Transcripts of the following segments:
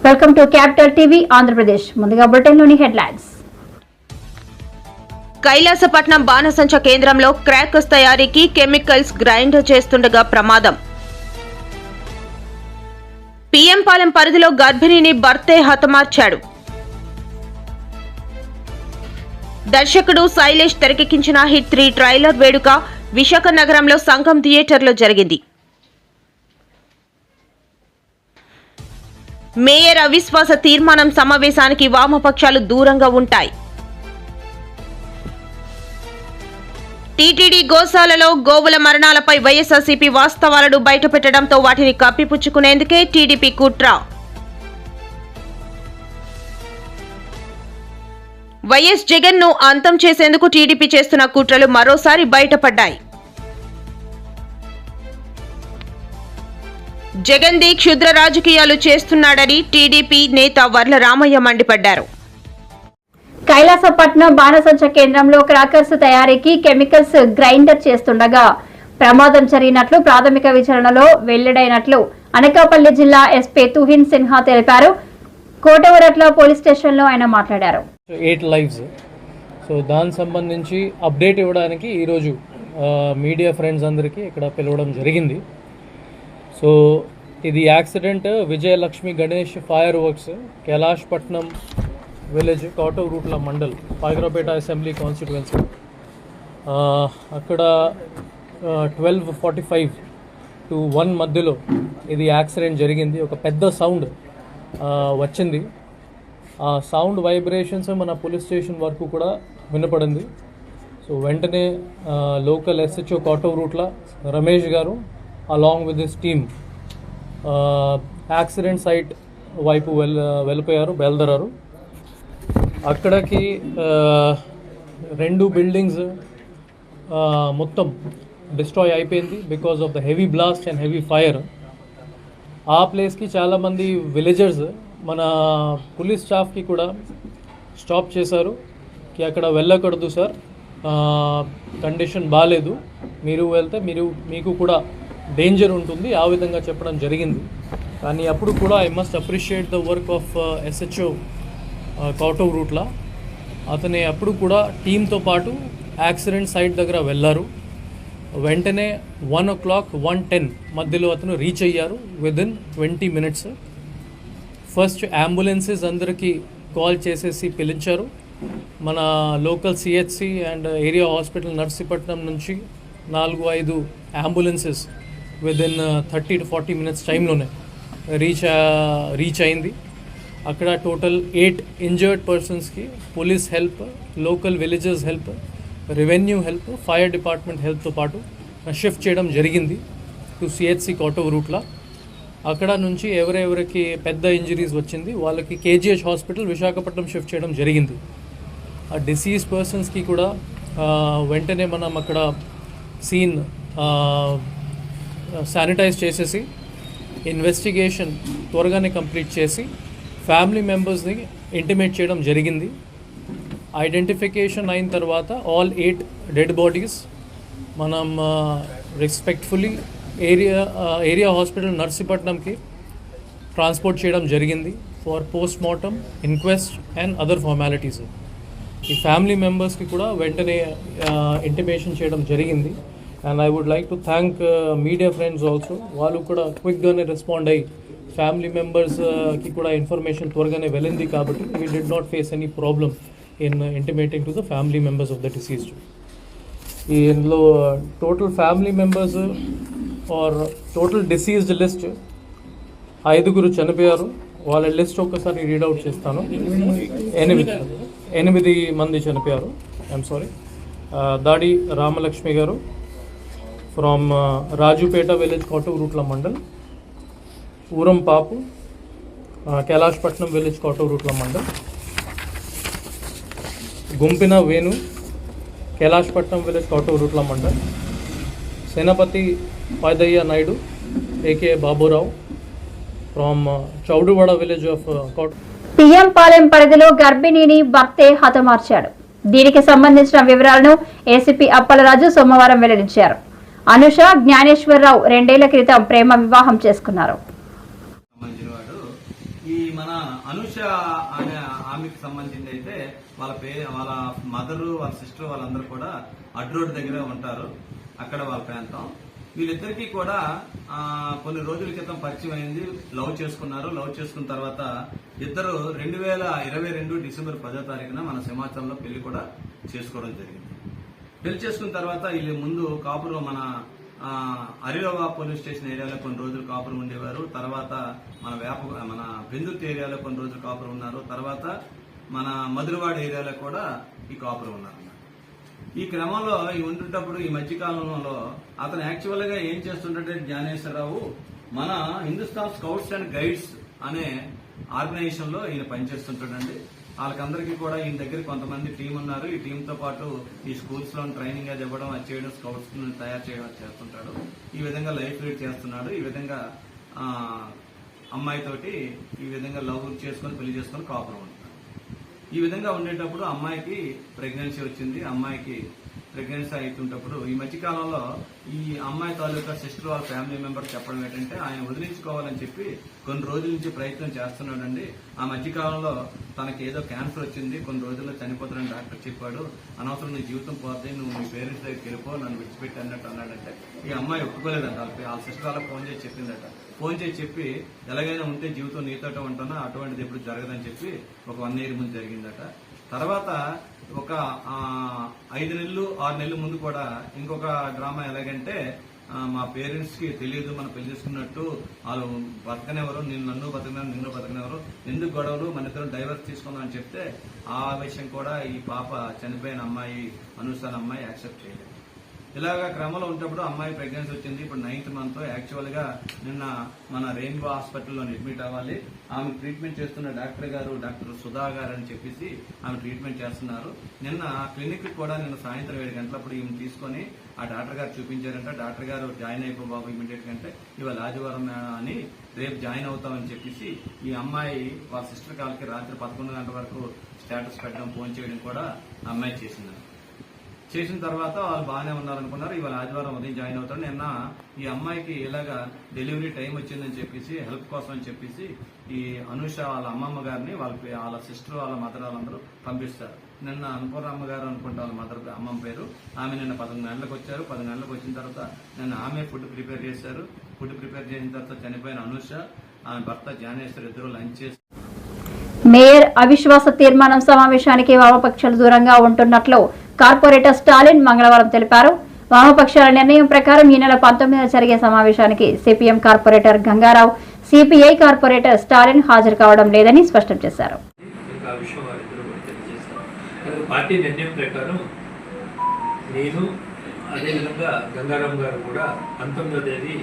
Welcome to capital TV Andhra Pradesh. ముందుగా బులెటిన్లోని headlines. Kailasapatnam బాణసంచ కేంద్రంలో crackers తయారీకి కెమికల్స్ గ్రైండర్ చేస్తుండగా ప్రమాదం. పీఎం పాలెం పరిధిలో గర్భిణిని భర్తే హతమార్చాడు. దర్శకుడు శైలేష్ తెరకెక్కించిన హిట్ 3 ట్రైలర్ వేడుక విశాఖ నగరంలో సంఘం థియేటర్లో జరిగింది. మేయర్ అవిశ్వాస తీర్మానం సమావేశానికి వామపక్షాలు దూరంగా ఉంటాయి. టీటీడీ గోశాలలో గోవుల మరణాలపై వైఎస్ఆర్సీపీ వాస్తవాలను బయటపెట్టడంతో వాటిని కప్పిపుచ్చుకునేందుకే టీడీపీ కుట్ర. వైఎస్ జగన్ ను అంతం చేసేందుకు టీడీపీ చేస్తున్న కుట్రలు మరోసారి బయటపడ్డాయి. జగన్ ది క్షుద్ర రాజకీయాలు చేస్తున్నాడని టీడీపీ నేత వర్ల రామయ్య మండిపడ్డారు. కైలాసపట్నం బాణసంచ కేంద్రంలో క్రాకర్స్ తయారీకి కెమికల్స్ గ్రైండర్ చేస్తుండగా ప్రమాదం జరిగినట్లు ప్రాథమిక విచారణలో వెల్లడైనట్లు అనకాపల్లి జిల్లా ఎస్పీ తుహిన్ సిన్హా తెలిపారు. కోటవరట్ల పోలీస్ స్టేషన్లో ఆయన మాట్లాడారు. 8 లైవ్స్. సో దానికి సంబంధించి అప్డేట్ ఇవ్వడానికి ఈరోజు మీడియా ఫ్రెండ్స్ అందరికీ ఇక్కడ పిలవడం జరిగింది. సో ఇది accident Vijayalakshmi Ganesh fire works Kailasapatnam village Kotauratla mandal Payakaraopeta assembly constituency. అక్కడ 12:45 to 1 మధ్యలో ఇది యాక్సిడెంట్ జరిగింది. ఒక పెద్ద సౌండ్ వచ్చింది. ఆ సౌండ్ వైబ్రేషన్స్ మన పోలీస్ స్టేషన్ వరకు కూడా వినపడింది. సో వెంటనే లోకల్ ఎస్హెచ్ఓ కోటవరూట్ల రమేష్ గారు along with his team accident site వైపు బయలుదేరారు. అక్కడికి 2 బిల్డింగ్స్ మొత్తం డిస్ట్రాయ్ అయిపోయింది because of the heavy blast and heavy fire. ఆ ప్లేస్కి చాలామంది విలేజర్స్ మన పోలీస్ స్టాఫ్కి కూడా స్టాప్ చేశారు కి అక్కడ వెళ్ళకూడదు సార్, కండిషన్ బాగాలేదు, మీరు వెళ్తే మీకు కూడా డేంజర్ ఉంటుంది, ఆ విధంగా చెప్పడం జరిగింది. కానీ అప్పుడు కూడా I must appreciate the work of SHO Kotauratla. అతనే అప్పుడు కూడా టీంతో పాటు యాక్సిడెంట్ సైట్ దగ్గర వెళ్ళారు. వెంటనే 1:10 మధ్యలో అతను రీచ్ అయ్యారు విదిన్ 20 minutes. ఫస్ట్ అంబులెన్సెస్ అందరికీ కాల్ చేసేసి పిలిచారు. మన local CHC and area hospital Narsipatnam నుంచి 4-5 అంబులెన్సెస్ విదిన్ 30 to 40 minutes టైంలోనే రీచ్ అయింది. అక్కడ టోటల్ 8 ఇంజర్డ్ పర్సన్స్కి police help, local villages help, revenue help, fire department హెల్ప్తో పాటు షిఫ్ట్ చేయడం జరిగింది టు సిహెచ్సి కోటవరూట్ల. అక్కడ నుంచి ఎవరెవరికి పెద్ద ఇంజరీస్ వచ్చింది వాళ్ళకి కేజీహెచ్ హాస్పిటల్ విశాఖపట్నం షిఫ్ట్ చేయడం జరిగింది. ఆ డిసీజ్ పర్సన్స్కి కూడా వెంటనే మనం అక్కడ సీన్ శానిటైజ్ చేసేసి ఇన్వెస్టిగేషన్ త్వరగానే కంప్లీట్ చేసి ఫ్యామిలీ మెంబర్స్ని ఇంటిమేట్ చేయడం జరిగింది. ఐడెంటిఫికేషన్ అయిన తర్వాత ఆల్ 8 డెడ్ బాడీస్ మనం రెస్పెక్ట్ఫుల్లీ ఏరియా హాస్పిటల్ నర్సీపట్నంకి ట్రాన్స్పోర్ట్ చేయడం జరిగింది for post mortem, inquest and other formalities. ఈ ఫ్యామిలీ మెంబర్స్కి కూడా వెంటనే ఇంటిమేషన్ చేయడం జరిగింది. And I would like to thank media friends also. వాళ్ళు కూడా క్విక్గానే రెస్పాండ్ అయ్యి ఫ్యామిలీ మెంబర్స్కి కూడా ఇన్ఫర్మేషన్ త్వరగానే వెళ్ళింది కాబట్టి we did not face any problem in intimating to the family members of the deceased. ఇందులో total family members are total deceased list 5 చనిపోయారు. వాళ్ళ లిస్ట్ ఒక్కసారి రీడౌట్ చేస్తాను. 8 మంది చనిపోయారు. I'm sorry. దాడి రామలక్ష్మి గారు from Rajupeta village Kotauratla mandal, Uram Papu Kailasapatnam village Kotauratla mandal, Gumpina Venu Kailasapatnam village Kotauratla mandal, Senapathi Padayya Naidu AK Baburao from Chowduvada village of Kota. PM Palem పరిధిలో గర్భిణిని భర్తే హతమార్చాడు. దీనికి సంబంధించిన వివరాలను ఏసీపీ అప్పలరాజు సోమవారం వెల్లడించారు. అనుష జ్ఞానేశ్వరరావు 2 ఏళ్ల క్రితం ప్రేమ వివాహం చేసుకున్నారు. ఈ మన అనుష అనే ఆమెకి సంబంధించి అయితే వాళ్ళ మదరు వాళ్ళ సిస్టర్ వాళ్ళందరూ కూడా అడ్ రోడ్ దగ్గర ఉంటారు. అక్కడ వాళ్ళ ప్రాంతం. వీళ్ళిద్దరికీ కూడా కొన్ని రోజుల క్రితం పరిచయం అయింది. లవ్ చేసుకున్నారు. లవ్ చేసుకున్న తర్వాత ఇద్దరు 2022 డిసెంబర్ 10వ తారీఖున మన సింహాచలంలో పెళ్లి కూడా చేసుకోవడం జరిగింది. పెళ్లి చేసుకున్న తర్వాత వీళ్ళు ముందు కాపురం మన అరిలోవా పోలీస్ స్టేషన్ ఏరియాలో కొన్ని రోజులు కాపురం ఉండేవారు. తర్వాత మన బెందుర్తి ఏరియాలో కొన్ని రోజులు కాపురం ఉన్నారు. తర్వాత మన మధురవాడ ఏరియాలో కూడా ఈ కాపురం ఉన్నారు. ఈ క్రమంలో ఉండేటప్పుడు ఈ మధ్యకాలంలో అతను యాక్చువల్ గా ఏం చేస్తుంటే జ్ఞానేశ్వరరావు మన హిందుస్థాన్ స్కౌట్స్ అండ్ గైడ్స్ అనే ఆర్గనైజేషన్ లో ఈయన పనిచేస్తుంటాడండి. వాళ్ళకందరికీ కూడా ఈయన దగ్గర కొంతమంది టీం ఉన్నారు. ఈ టీంతో పాటు ఈ స్కూల్స్ లో ట్రైనింగ్ అది ఇవ్వడం, అది చేయడం, స్కౌట్స్ తయారు చేయడం చేస్తుంటాడు. ఈ విధంగా లైఫ్ లీడ్ చేస్తున్నాడు. ఈ విధంగా అమ్మాయితోటి ఈ విధంగా లవ్ చేసుకుని పెళ్లి చేసుకుని కాపురం ఉంటాడు. ఈ విధంగా ఉండేటప్పుడు అమ్మాయికి ప్రెగ్నెన్సీ వచ్చింది. అమ్మాయికి ప్రెగ్నెన్సీ అవుతుంటప్పుడు ఈ మధ్యకాలంలో ఈ అమ్మాయి తాలూకా సిస్టర్ వాళ్ళ ఫ్యామిలీ మెంబర్ చెప్పడం ఏంటంటే ఆయన వదిలించుకోవాలని చెప్పి కొన్ని రోజుల నుంచి ప్రయత్నం చేస్తున్నాడండి. ఆ మధ్యకాలంలో తనకి ఏదో క్యాన్సర్ వచ్చింది, కొన్ని రోజుల్లో చనిపోతానని డాక్టర్ చెప్పాడు. అనవసరం నీ జీవితం పోతే నువ్వు మీ పేరెంట్స్ దగ్గరికి వెళ్ళిపో, నన్ను విడిచిపెట్టి అన్నట్టు అన్నాడంటే ఈ అమ్మాయి ఒప్పుకోలేదంట. వాళ్ళ సిస్టర్ వాళ్ళకి ఫోన్ చేసి చెప్పిందట. ఫోన్ చేసి చెప్పి ఎలాగైనా ఉంటే జీవితం నీతోటే ఉంటానో అటువంటిది ఎప్పుడు జరగదని చెప్పి ఒక 1 year ముందు జరిగిందట. తర్వాత ఒక 5 నెలలు 6 నెలల ముందు కూడా ఇంకొక డ్రామా ఎలాగంటే మా పేరెంట్స్ కి తెలియదు మనం పెళ్లి చేసుకున్నట్టు, వాళ్ళు బతకనెవరు, నన్ను బతకనెవరు, నిన్ను బతకనెవరు, ఎందుకు గొడవలు, మన ఇద్దరు డైవర్స్ తీసుకుందాం అని చెప్తే ఆ విషయం కూడా ఈ పాప చనిపోయిన అమ్మాయి అనుష్ఠాన్ అమ్మాయి యాక్సెప్ట్ చేయలేదు. ఇలాగా క్రమంలో ఉన్నప్పుడు అమ్మాయి ప్రెగ్నెన్సీ వచ్చింది. ఇప్పుడు 9th month. యాక్చువల్ గా నిన్న మన రెయిన్బో హాస్పిటల్లో అడ్మిట్ అవ్వాలి. ఆమె ట్రీట్మెంట్ చేస్తున్న డాక్టర్ సుధా గారు అని చెప్పేసి ఆమె ట్రీట్మెంట్ చేస్తున్నారు. నిన్న క్లినిక్ కూడా నిన్న సాయంత్రం 7 గంటలప్పుడు ఈమె తీసుకొని ఆ డాక్టర్ గారు చూపించారంట. డాక్టర్ గారు జాయిన్ అయిపో బాబు ఇమీడియట్ కంటే ఇవాళ ఆదివారం అని రేపు జాయిన్ అవుతామని చెప్పేసి ఈ అమ్మాయి వాళ్ళ సిస్టర్ కాల్కి రాత్రి 11 గంటల వరకు స్టేటస్ పెట్టడం, ఫోన్ చేయడం కూడా అమ్మాయి చేసింది. చేసిన తర్వాత వాళ్ళు బాగానే ఉన్నారనుకున్నారు. ఇవాళ ఆదివారం ఉదయం జాయిన్ అవుతారు. నిన్న ఈ అమ్మాయికి ఇలాగా డెలివరీ టైం వచ్చిందని చెప్పేసి హెల్ప్ కోసం అని చెప్పేసి ఈ అనుష వాళ్ళ అమ్మమ్మ గారిని వాళ్ళ సిస్టర్ వాళ్ళ మదర్ వాళ్ళందరూ పంపిస్తారు. నిన్న అనుపూర్ణమ్మ గారు అనుకుంటా వాళ్ళ మదర్ అమ్మమ్మ పేరు. ఆమె నిన్న 11 గంటలకు వచ్చారు. 10 గంటలకు వచ్చిన తర్వాత నిన్న ఆమె ఫుడ్ ప్రిపేర్ చేశారు. ఫుడ్ ప్రిపేర్ చేసిన తర్వాత చనిపోయిన అనుష ఆమె భర్త జ్ఞానేశ్వర్ ఇద్దరు లంచ్ చేసి మేయర్ అవిశ్వాస తీర్మానం సమావేశానికి వామపక్షాలు దూరంగా ఉంటున్నట్లు కార్పొరేటర్ స్టాలిన్ మంగళవారం తెలిపారు. వామపక్షాల నిర్ణయం ప్రకారం ఈ నెల 19న జరిగే సమావేశానికి CPM corporator Ganga Rao, CPI corporator Stalin హాజరు కావడం లేదని స్పష్టం చేశారు. పార్టీ నిర్ణయం ప్రకారం నేను అదేవిధంగా గంగారాం గారు కూడా 19వ తేదీ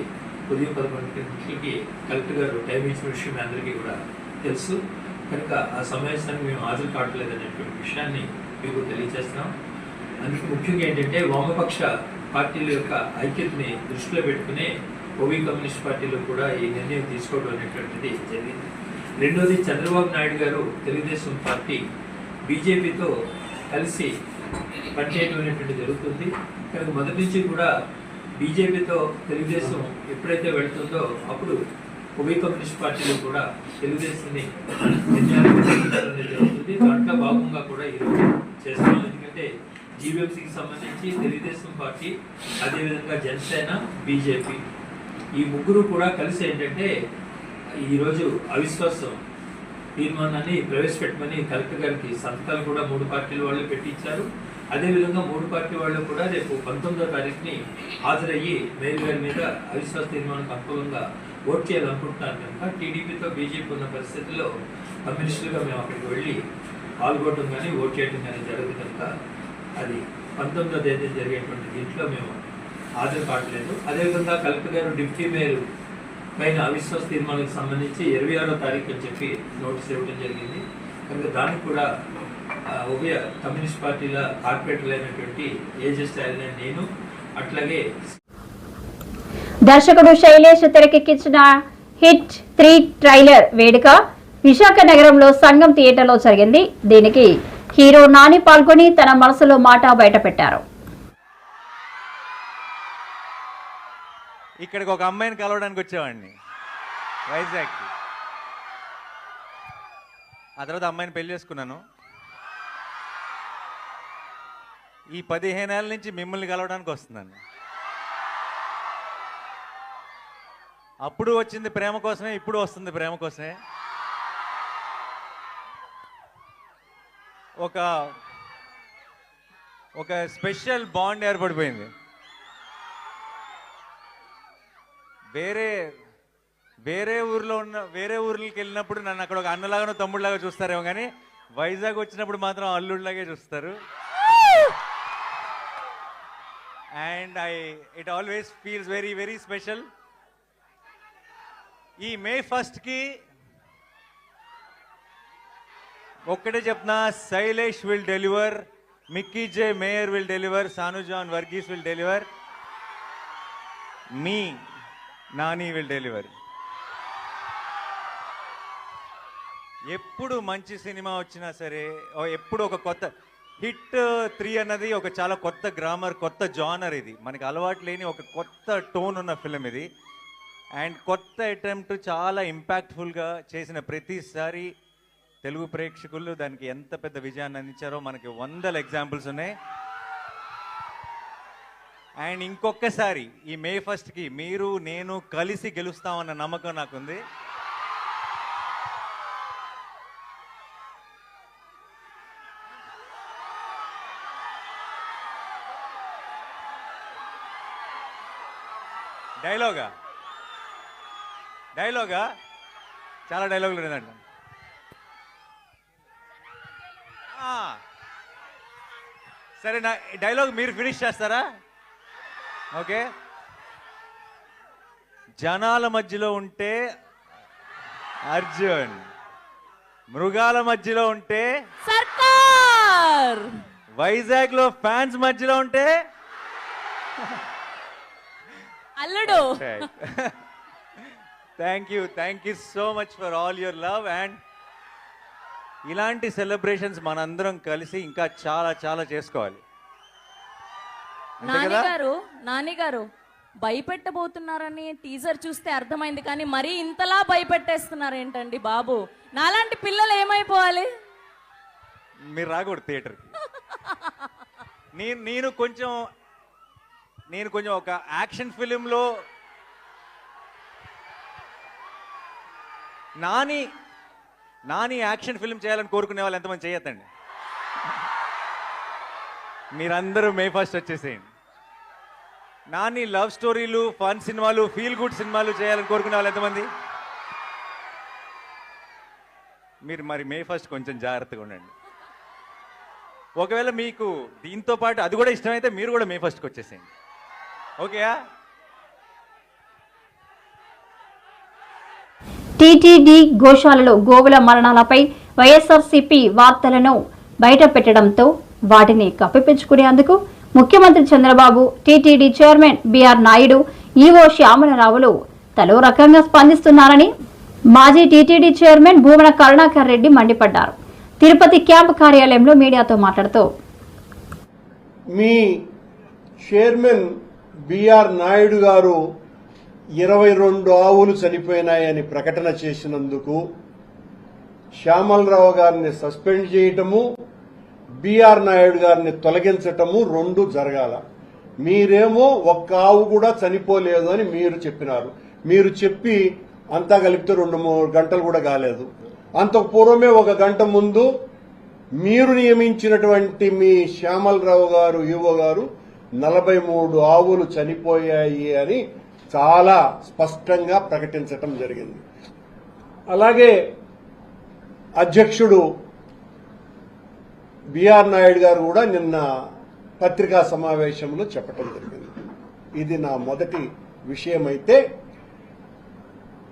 ఉదయం 11 గంటలకి కలెక్టర్ గారు టైం ఇచ్చిన విషయం మీ అందరికీ కూడా తెలుసు. కనుక ఆ సమావేశానికి మేము హాజరు కావట్లేదనేటువంటి విషయాన్ని మీకు తెలియజేస్తున్నాం. అందుకు ముఖ్యంగా ఏంటంటే వామపక్ష పార్టీల యొక్క ఐక్యతని దృష్టిలో పెట్టుకుని ఓవీ కమ్యూనిస్ట్ పార్టీలో కూడా ఈ నిర్ణయం తీసుకోవడం అనేటువంటిది జరిగింది. రెండోది, చంద్రబాబు నాయుడు గారు తెలుగుదేశం పార్టీ బీజేపీతో కలిసి పనిచేయడం అనేటువంటి జరుగుతుంది. కనుక మొదటి నుంచి కూడా బీజేపీతో తెలుగుదేశం ఎప్పుడైతే వెళుతుందో అప్పుడు ఓవీ కమ్యూనిస్ట్ పార్టీలో కూడా తెలుగుదేశాన్ని జరుగుతుంది. దాంట్లో భాగంగా కూడా ఈరోజు చేస్తున్నాం. ఎందుకంటే జీవీఎంసీకి సంబంధించి తెలుగుదేశం పార్టీ, అదేవిధంగా జనసేన, బీజేపీ ఈ ముగ్గురు కూడా కలిసి ఏంటంటే ఈరోజు అవిశ్వాసం తీర్మానాన్ని ప్రవేశపెట్టమని కలెక్టర్ గారికి సంతకాలు కూడా 3 పార్టీల వాళ్ళు పెట్టించారు. అదేవిధంగా 3 పార్టీ వాళ్ళు కూడా రేపు 19వ తారీఖుని హాజరయ్యి మేయర్ గారి మీద అవిశ్వాస తీర్మానానికి అనుకూలంగా ఓట్ చేయాలనుకుంటున్నారు. కనుక టీడీపీతో బీజేపీ ఉన్న పరిస్థితుల్లో కమ్యూనిస్టులుగా మేము అక్కడికి వెళ్ళి పాల్గొనడం కానీ ఓట్ చేయడం కానీ జరగదు. కనుక అది 19వ తేదీ జరిగేటువంటి దీంట్లో మేము హాజరు కావట్లేదు. అదేవిధంగా కలెక్టర్ గారు డిప్యూటీ మేయర్ పైన అవిశ్వాస తీర్మానానికి సంబంధించి 26వ తారీఖు అని చెప్పి నోటీస్ ఇవ్వడం జరిగింది. కనుక దానికి కూడా ఉభయ కమ్యూనిస్ట్ పార్టీల కార్పొరేటర్లు అయినటువంటి ఏజెస్ స్టాలిన్ నేను, అట్లాగే దర్శకుడు శైలేష్ తెరకెక్కించిన హిట్ 3 ట్రైలర్ వేడుక విశాఖ నగరంలో సంగం థియేటర్లో జరిగింది. దీనికి హీరో నాని పాల్గొని తన మనసులో మాట బయటపెట్టారు. ఇక్కడికి ఒక అమ్మాయిని కలవడానికి వచ్చేవాడిని వైజాగ్కి. ఆ తర్వాత అమ్మాయిని పెళ్లి చేసుకున్నాను. ఈ 15 ఏళ్ళ నుంచి మిమ్మల్ని కలవడానికి వస్తున్నాను. అప్పుడు వచ్చింది ప్రేమ కోసమే, ఇప్పుడు వస్తుంది ప్రేమ కోసమే. ఒక స్పెషల్ బాండ్ ఏర్పడిపోయింది. వేరే ఊర్లకి వెళ్ళినప్పుడు నన్ను అక్కడ ఒక అన్నలాగానో తమ్ముళ్ళలాగా చూస్తారేమో, కానీ వైజాగ్ వచ్చినప్పుడు మాత్రం అల్లుడిలాగే చూస్తారు. And it always feels very very special. ఈ మే 1కి ఒక్కటే చెప్తున్నా, Shailesh will deliver, Mickey J Meyer will deliver, Sanu John Varghese will deliver, మీ నాని విల్ డెలివర్. ఎప్పుడు మంచి సినిమా వచ్చినా సరే, ఎప్పుడు ఒక కొత్త హిట్ 3 అన్నది ఒక చాలా కొత్త గ్రామర్, కొత్త జానర్. ఇది మనకి అలవాటు లేని ఒక కొత్త టోన్ ఉన్న ఫిలిం ఇది. అండ్ కొత్త అటెంప్ట్, చాలా ఇంపాక్ట్ఫుల్గా చేసిన ప్రతిసారి తెలుగు ప్రేక్షకులు దానికి ఎంత పెద్ద విజయాన్ని అందించారో మనకి 100 ఎగ్జాంపుల్స్ ఉన్నాయి. అండ్ ఇంకొకసారి ఈ మే 1కి మీరు నేను కలిసి గెలుస్తామన్న నమ్మకం నాకుంది. డైలాగా చాలా డైలాగులు లేదండి. సరే, నా డైలాగ్ మీరు ఫినిష్ చేస్తారా? ఓకే. జనాల మధ్యలో ఉంటే అర్జున్, మృగాల మధ్యలో ఉంటే సర్కార్, వైజాగ్ లో ఫ్యాన్స్ మధ్యలో ఉంటే అల్లుడు. Thank you so much for all your love. And ఇలాంటి సెలబ్రేషన్స్ మనందరం కలిసి ఇంకా చాలా చాలా చేసుకోవాలి. నాన్నగారు భయపెట్టబోతున్నారని టీజర్ చూస్తే అర్థమైంది, కానీ మరీ ఇంతలా భయపెట్టేస్తున్నారు ఏంటండి బాబు? నాలాంటి పిల్లలు ఏమైపోవాలి? మీరు రాకూడదు థియేటర్కి. నేను కొంచెం ఒక యాక్షన్ ఫిలింలో నాని యాక్షన్ ఫిల్మ్ చేయాలని కోరుకునే వాళ్ళు ఎంతమంది చేయొద్దండి. మీరందరూ మే 1 వచ్చేసేయండి. నాని లవ్ స్టోరీలు, ఫన్ సినిమాలు, ఫీల్ గుడ్ సినిమాలు చేయాలని కోరుకునే వాళ్ళు ఎంతమంది? మీరు మరి మే 1 కొంచెం జాగ్రత్తగా ఉండండి. ఒకవేళ మీకు దీంతో పాటు అది కూడా ఇష్టమైతే మీరు కూడా మే 1కి వచ్చేసేయండి. ఓకేయా? టీటీడీ గోశాలలో గోవుల మరణాలపై వైఎస్ఆర్సీపీ వార్తలను బయటపెట్టడంతో వాటిని కప్పిపుచ్చుకునేందుకు ముఖ్యమంత్రి Chandrababu, TTD chairman BR Naidu, EO శ్యామలరావులు తలో రకంగా స్పందిస్తున్నారని మాజీ టీటీడీ చైర్మన్ భూమన కరుణాకర్ రెడ్డి మండిపడ్డారు. తిరుపతి క్యాంపు కార్యాలయంలో మీడియాతో మాట్లాడుతూ, మీ చైర్మన్ బీఆర్ నాయుడు గారు 22 ఆవులు చనిపోయినాయని ప్రకటన చేసినందుకు శ్యామలరావు గారిని సస్పెండ్ చేయటము, బీఆర్ నాయుడు గారిని తొలగించటము 2 జరగాల. మీరేమో ఒక్క ఆవు కూడా చనిపోలేదు అని మీరు చెప్పినారు. మీరు చెప్పి అంతా కలిపితే 2-3 గంటలు కూడా కాలేదు. అంతకు పూర్వమే 1 గంట ముందు మీరు నియమించినటువంటి మీ శ్యామలరావు గారు, ఈవో గారు 43 ఆవులు చనిపోయాయి అని చాలా స్పష్టంగా ప్రకటించటం జరిగింది. అలాగే అధ్యక్షుడు బీఆర్ నాయుడు గారు కూడా నిన్న పత్రికా సమావేశంలో చెప్పటం జరిగింది. ఇది నా మొదటి విషయం. అయితే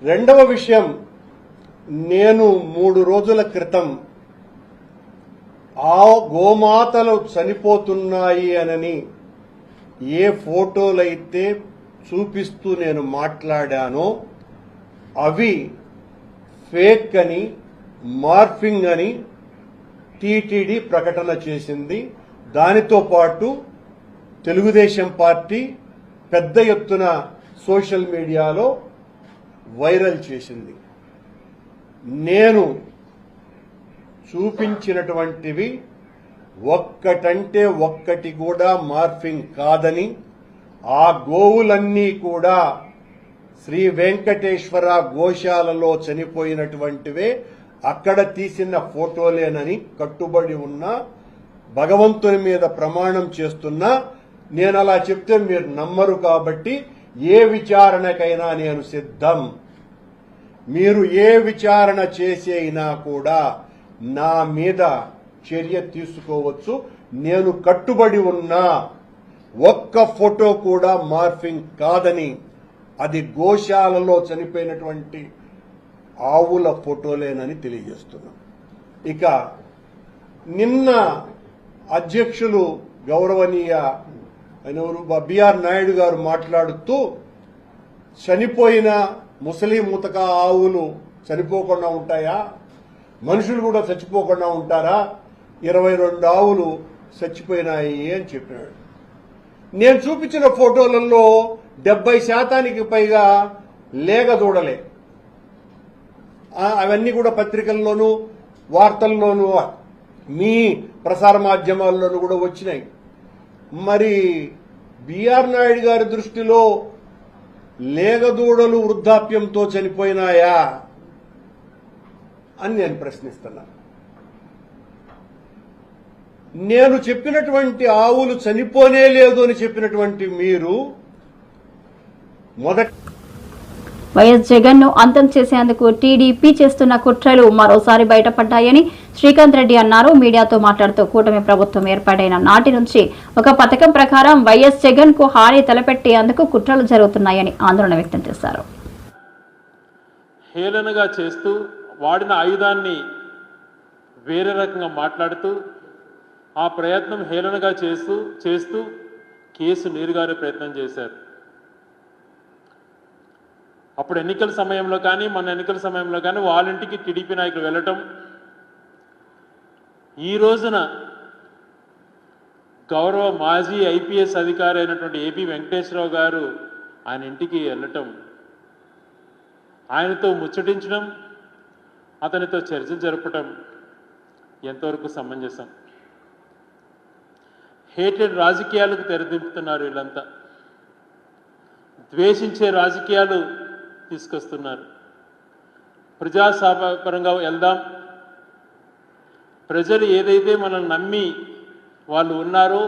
రెండవ విషయం, నేను 3 రోజుల క్రితం ఆ గోమాతలు చనిపోతున్నాయి అనని ఏ ఫోటోలైతే చూపిస్తూ నేను మాట్లాడానో అవి ఫేక్ అని, మార్ఫింగ్ అని టీటీడీ ప్రకటన చేసింది. దానితో పాటు తెలుగుదేశం పార్టీ పెద్ద ఎత్తున సోషల్ మీడియాలో వైరల్ చేసింది. నేను చూపించినటువంటివి ఒక్కటంటే ఒక్కటి కూడా మార్ఫింగ్ కాదని, ఆ గోవులన్నీ కూడా శ్రీ వెంకటేశ్వర గోశాలలో చనిపోయినటువంటివే, అక్కడ తీసిన ఫోటోలేనని కట్టుబడి ఉన్న, భగవంతుని మీద ప్రమాణం చేస్తున్నా, నేను అలా చెప్తే మీరు నమ్మరు కాబట్టి ఏ విచారణకైనా నేను సిద్ధం. మీరు ఏ విచారణ చేసైనా కూడా నా మీద చర్య తీసుకోవచ్చు. నేను కట్టుబడి ఉన్నా. ఒక్క ఫోటో కూడా మార్ఫింగ్ కాదని, అది గోశాలలో చనిపోయినటువంటి ఆవుల ఫోటోలేనని తెలియజేస్తున్నా. ఇక నిన్న అధ్యక్షులు గౌరవనీయ బిఆర్ నాయుడు గారు మాట్లాడుతూ, చనిపోయిన ముసలి ముతక ఆవులు చనిపోకుండా ఉంటాయా, మనుషులు కూడా చచ్చిపోకుండా ఉంటారా, 22 ఆవులు చచ్చిపోయినాయి అని చెప్పినాడు. నేను చూపించిన ఫోటోలలో 70% పైగా లేగ దూడలే. అవన్నీ కూడా పత్రికల్లోనూ వార్తల్లోనూ మీ ప్రసార మాధ్యమాల్లోనూ కూడా వచ్చినాయి. మరి బిఆర్ నాయుడు గారి దృష్టిలో లేగదూడలు వృద్ధాప్యంతో చనిపోయినాయా అని నేను ప్రశ్నిస్తున్నాను. నేను చెప్పినటువంటి ఆవులు చనిపోనే లేదు అని చెప్పినటువంటి మీరు మొదట వైఎస్ జగన్ ను అంతం చేసేందుకు టీడీపీ చేస్తున్న కుట్రలు మరోసారి బయటపడ్డాయని శ్రీకాంత్ రెడ్డి అన్నారు. మీడియాతో మాట్లాడుతూ కూటమి ప్రభుత్వం ఏర్పాటైన నాటి నుంచి ఒక పథకం ప్రకారం వైఎస్ జగన్ కు హాని తలపెట్టేందుకు కుట్రలు జరుగుతున్నాయని ఆందోళన వ్యక్తం చేశారు. హేళనగా చేస్తూ, వాడిన ఆయుధాన్ని వేరే రకంగా మాట్లాడుతూ, ఆ ప్రయత్నం హేళనగా చేస్తూ కేసు నీరుగారే ప్రయత్నం చేశారు. అప్పుడు ఎన్నికల సమయంలో కానీ, మన ఎన్నికల సమయంలో కానీ వాళ్ళ ఇంటికి టీడీపీ నాయకులు వెళ్ళటం, ఈ రోజున గౌరవ మాజీ ఐపీఎస్ అధికారి అయినటువంటి ఏపీ వెంకటేశ్వరరావు గారు ఆయన ఇంటికి వెళ్ళటం, ఆయనతో ముచ్చటించడం, అతనితో చర్చలు జరపటం ఎంతవరకు సమంజసం? హేటెడ్ రాజకీయాలకు తెరదింపుతున్నారు వీళ్ళంతా. ద్వేషించే రాజకీయాలు తీసుకొస్తున్నారు. ప్రజాస్వామ్యపరంగా వెళ్దాం, ప్రజలు ఏదైతే మనల్ని నమ్మి వాళ్ళు ఉన్నారో,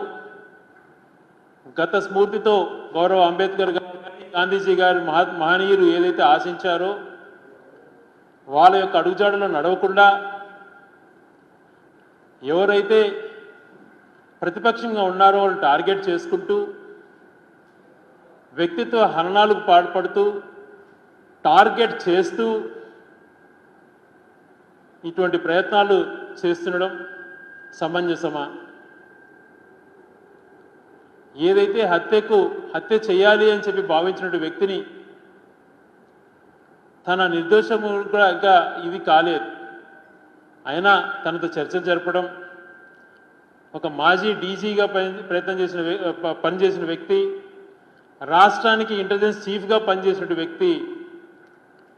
గత స్ఫూర్తితో గౌరవ అంబేద్కర్ గారు కానీ, గాంధీజీ గారి మహనీయులు ఏదైతే ఆశించారో వాళ్ళ యొక్క అడుగుజాడలో నడవకుండా, ఎవరైతే ప్రతిపక్షంగా ఉన్నారో వాళ్ళు టార్గెట్ చేసుకుంటూ, వ్యక్తిత్వ హననాలకు పాల్పడుతూ, టార్గెట్ చేస్తూ ఇటువంటి ప్రయత్నాలు చేస్తుండడం సమంజసమా? ఏదైతే హత్య చేయాలి అని చెప్పి భావించినటువంటి వ్యక్తిని తన నిర్దోషముగా ఇది కాలేదు, అయినా తనతో చర్చలు జరపడం, ఒక మాజీ డీజీగా పనిచేసిన వ్యక్తి, రాష్ట్రానికి ఇంటెలిజెన్స్ చీఫ్గా పనిచేసిన వ్యక్తి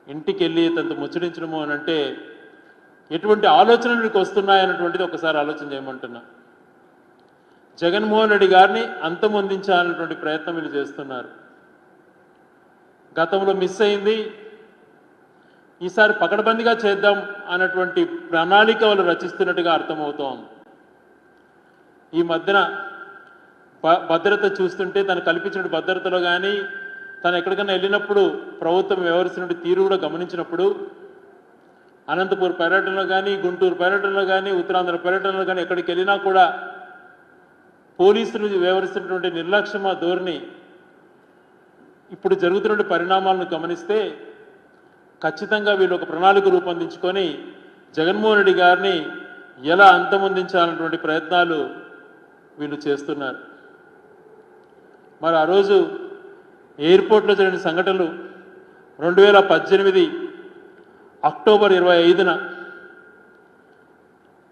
ఇంటికి వెళ్ళి తనతో ముచ్చటించడము అని అంటే ఎటువంటి ఆలోచనలు మీకు వస్తున్నాయన్నటువంటిది ఒకసారి ఆలోచన చేయమంటున్నా. జగన్మోహన్ రెడ్డి గారిని అంతమొందించాలన్నటువంటి ప్రయత్నం వీళ్ళు చేస్తున్నారు. గతంలో మిస్ అయింది, ఈసారి పకడ్బందీగా చేద్దాం అన్నటువంటి ప్రణాళిక వాళ్ళు రచిస్తున్నట్టుగా అర్థమవుతోంది. ఈ మధ్యన భద్రత చూస్తుంటే, తను కల్పించిన భద్రతలో కానీ, తను ఎక్కడికైనా వెళ్ళినప్పుడు ప్రభుత్వం వ్యవహరిస్తున్న తీరు కూడా గమనించినప్పుడు, అనంతపూర్ పర్యటనలో కానీ, గుంటూరు పర్యటనలో కానీ, ఉత్తరాంధ్ర పర్యటనలో కానీ ఎక్కడికి వెళ్ళినా కూడా పోలీసులు వ్యవహరిస్తున్నటువంటి నిర్లక్ష్యమ ధోరణి, ఇప్పుడు జరుగుతున్న పరిణామాలను గమనిస్తే ఖచ్చితంగా వీళ్ళు ఒక ప్రణాళిక రూపొందించుకొని జగన్మోహన్ రెడ్డి గారిని ఎలా అంతమొందించాలన్నటువంటి ప్రయత్నాలు వీళ్ళు చేస్తున్నారు. మరి ఆ రోజు ఎయిర్పోర్ట్లో జరిగిన సంఘటనలు 2018 అక్టోబర్ 25న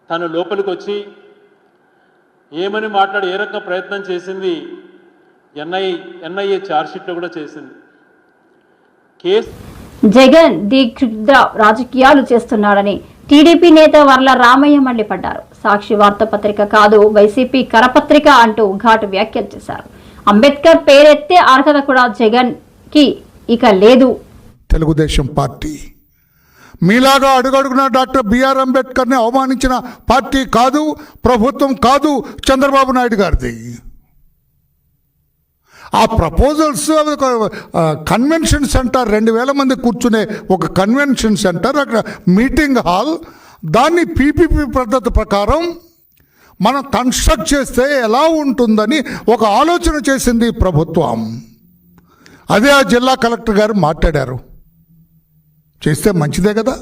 తను లోపలికి వచ్చి ఏమని మాట్లాడి ఏ రకంగా ప్రయత్నం చేసింది ఎన్ఐఏ ఛార్జ్షీట్లో కూడా చేసింది. కేసు జగన్ దిగ్ధ రాజకీయాలు చేస్తున్నాడని టీడీపీ నేత వర్ల రామయ్య మండిపడ్డారు. సాక్షి వార్తాపత్రిక కాదు వైసీపీ కరపత్రిక అంటూ ఘాటు వ్యాఖ్యలు చేశారు. అంబేద్కర్ పేరెత్తే అర్హత కూడా జగన్ కి ఇక లేదు. తెలుగుదేశం పార్టీ మీలాగా అడుగడుగున డాక్టర్ బిఆర్ అంబేద్కర్ని అవమానించిన పార్టీ కాదు, ప్రభుత్వం కాదు చంద్రబాబు నాయుడు గారిది. ఆ ప్రపోజల్స్ కన్వెన్షన్ సెంటర్ 2000 మంది కూర్చునే ఒక కన్వెన్షన్ సెంటర్, అక్కడ మీటింగ్ హాల్, దాన్ని పీపీపీ పద్ధతి ప్రకారం మనం కన్స్ట్రక్ట్ చేస్తే ఎలా ఉంటుందని ఒక ఆలోచన చేసింది ప్రభుత్వం. అదే ఆ జిల్లా కలెక్టర్ గారు మాట్లాడారు. చేస్తే మంచిదే కదా,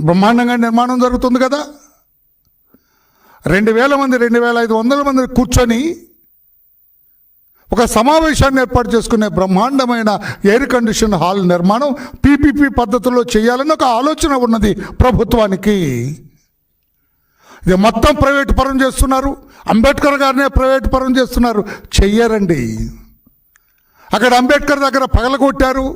బ్రహ్మాండంగా నిర్మాణం జరుగుతుంది కదా. 2000 మంది 2500 మంది కూర్చొని ఒక సమావేశాన్ని ఏర్పాటు చేసుకునే బ్రహ్మాండమైన ఎయిర్ కండిషన్ హాల్ నిర్మాణం పీపీపీ పద్ధతిలో చేయాలని ఒక ఆలోచన ఉన్నది ప్రభుత్వానికి. ఇది మొత్తం ప్రైవేట్ పరం చేస్తున్నారు, అంబేద్కర్ గారినే ప్రైవేట్ పరం చేస్తున్నారు. చెయ్యరండి. అక్కడ అంబేద్కర్ దగ్గర పగలగొట్టారు,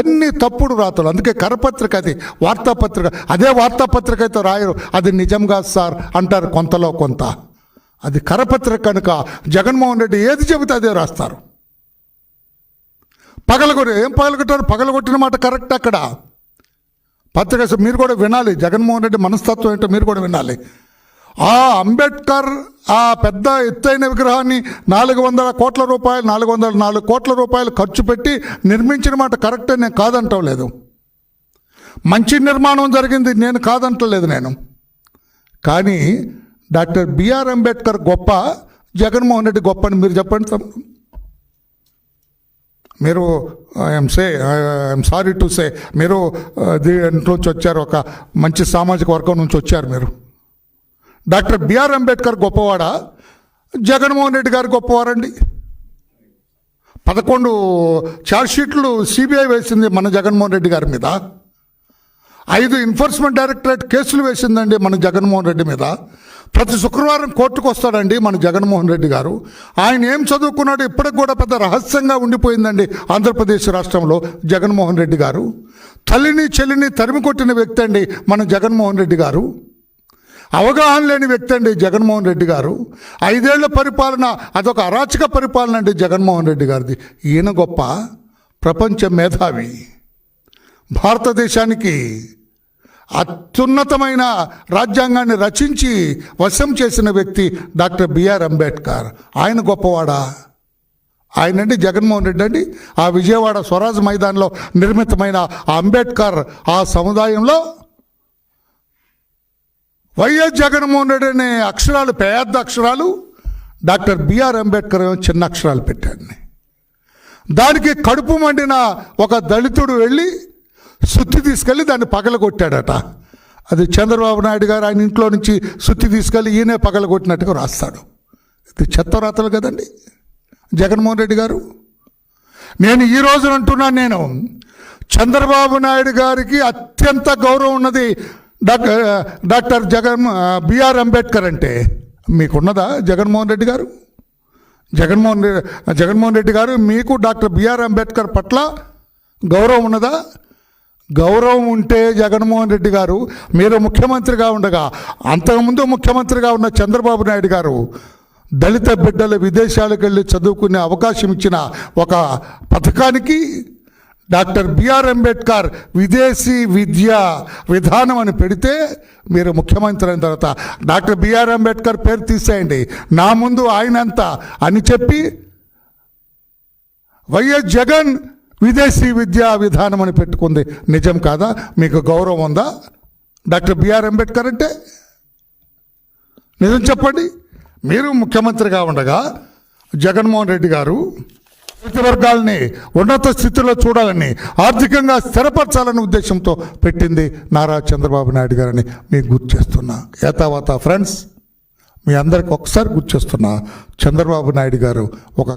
అన్ని తప్పుడు రాతలు. అందుకే కరపత్రిక, అది వార్తాపత్రిక. అదే వార్తాపత్రిక అయితే రాయరు, అది నిజంగా సార్ అంటారు కొంతలో కొంత. అది కరపత్రిక కనుక జగన్మోహన్ రెడ్డి ఏది చెబితే అదే రాస్తారు. ఏం పగలగొట్టారు? పగలగొట్టిన మాట కరెక్ట్. అక్కడ పత్రిక మీరు కూడా వినాలి, జగన్మోహన్ రెడ్డి మనస్తత్వం ఏంటో మీరు కూడా వినాలి. ఆ అంబేద్కర్ ఆ పెద్ద ఎత్తైన విగ్రహాన్ని 400 కోట్ల రూపాయలు 404 కోట్ల రూపాయలు ఖర్చు పెట్టి నిర్మించిన మాట కరెక్టే, నేను కాదంటం లేదు. మంచి నిర్మాణం జరిగింది, నేను కాదంటలేదు నేను. కానీ డాక్టర్ బిఆర్ అంబేద్కర్ గొప్ప, జగన్మోహన్ రెడ్డి గొప్ప అని మీరు చెప్పండి. మీరు ఐఎమ్ సారీ టు సే, మీరు దీంట్లోంచి వచ్చారు, ఒక మంచి సామాజిక వర్గం నుంచి వచ్చారు మీరు. డాక్టర్ బిఆర్ అంబేద్కర్ గొప్పవాడా, జగన్మోహన్ రెడ్డి గారు గొప్పవారండి? 11 ఛార్జ్షీట్లు సిబిఐ వేసింది మన జగన్మోహన్ రెడ్డి గారి మీద. 5 ఎన్ఫోర్స్మెంట్ డైరెక్టరేట్ కేసులు వేసిందండి మన జగన్మోహన్ రెడ్డి మీద. ప్రతి శుక్రవారం కోర్టుకు వస్తాడండి మన జగన్మోహన్ రెడ్డి గారు. ఆయన ఏం చదువుకున్నాడు ఇప్పటికి కూడా పెద్ద రహస్యంగా ఉండిపోయిందండి ఆంధ్రప్రదేశ్ రాష్ట్రంలో జగన్మోహన్ రెడ్డి గారు. తల్లిని చెల్లిని తరిమి కొట్టిన వ్యక్తి అండి మన జగన్మోహన్ రెడ్డి గారు. అవగాహన లేని వ్యక్తి అండి జగన్మోహన్ రెడ్డి గారు. 5 ఏళ్ల పరిపాలన అదొక అరాచక పరిపాలన అండి జగన్మోహన్ రెడ్డి గారిది. ఈయన గొప్ప, ప్రపంచ మేధావి, భారతదేశానికి అత్యున్నతమైన రాజ్యాంగాన్ని రచించి వశం చేసిన వ్యక్తి డాక్టర్ బిఆర్ అంబేద్కర్. ఆయన గొప్పవాడా? ఆయనండి జగన్మోహన్ రెడ్డి అండి. ఆ విజయవాడ స్వరాజ్ మైదాన్లో నిర్మితమైన ఆ అంబేద్కర్ ఆ సముదాయంలో వైఎస్ జగన్మోహన్ రెడ్డి అనే అక్షరాలు పెద్ద అక్షరాలు, డాక్టర్ బిఆర్ అంబేద్కర్ చిన్న అక్షరాలు పెట్టాడు. దానికి కడుపు మండిన ఒక దళితుడు వెళ్ళి సుత్తి తీసుకెళ్ళి దాన్ని పగలగొట్టాడట. అది చంద్రబాబు నాయుడు గారు ఆయన ఇంట్లో నుంచి సుత్తి తీసుకెళ్ళి ఈయనే పగలగొట్టినట్టుగా రాస్తాడు. ఇది చెత్త రాతలు కదండి జగన్మోహన్ రెడ్డి గారు. నేను ఈ రోజున అంటున్నాను, నేను చంద్రబాబు నాయుడు గారికి అత్యంత గౌరవం ఉన్నది డాక్టర్ బిఆర్ అంబేద్కర్ అంటే. మీకున్నదా జగన్మోహన్ రెడ్డి గారు? జగన్మోహన్ రెడ్డి గారు మీకు డాక్టర్ బిఆర్ అంబేద్కర్ పట్ల గౌరవం ఉన్నదా? గౌరవం ఉంటే జగన్మోహన్ రెడ్డి గారు మీరు ముఖ్యమంత్రిగా ఉండగా, అంతకుముందు ముఖ్యమంత్రిగా ఉన్న చంద్రబాబు నాయుడు గారు దళిత బిడ్డలు విదేశాలకు వెళ్ళి చదువుకునే అవకాశం ఇచ్చిన ఒక పథకానికి డాక్టర్ బిఆర్ అంబేద్కర్ విదేశీ విద్యా విధానం అని పెడితే, మీరు ముఖ్యమంత్రి అయిన తర్వాత డాక్టర్ బిఆర్ అంబేద్కర్ పేరు తీసేయండి, నా ముందు ఆయనంతా అని చెప్పి వైఎస్ జగన్ విదేశీ విద్యా విధానం అని పెట్టుకుంది. నిజం కాదా? మీకు గౌరవం ఉందా డాక్టర్ బిఆర్ అంబేద్కర్ అంటే? నిజం చెప్పండి. మీరు ముఖ్యమంత్రిగా ఉండగా జగన్మోహన్ రెడ్డి గారు వర్గాలని ఉన్నత స్థితిలో చూడాలని, ఆర్థికంగా స్థిరపరచాలనే ఉద్దేశంతో పెట్టింది నారా చంద్రబాబు నాయుడు గారని మీకు గుర్తు చేస్తున్నా. ఏతావాత ఫ్రెండ్స్, మీ అందరికి ఒకసారి గుర్తు చేస్తున్నా, చంద్రబాబు నాయుడు గారు ఒక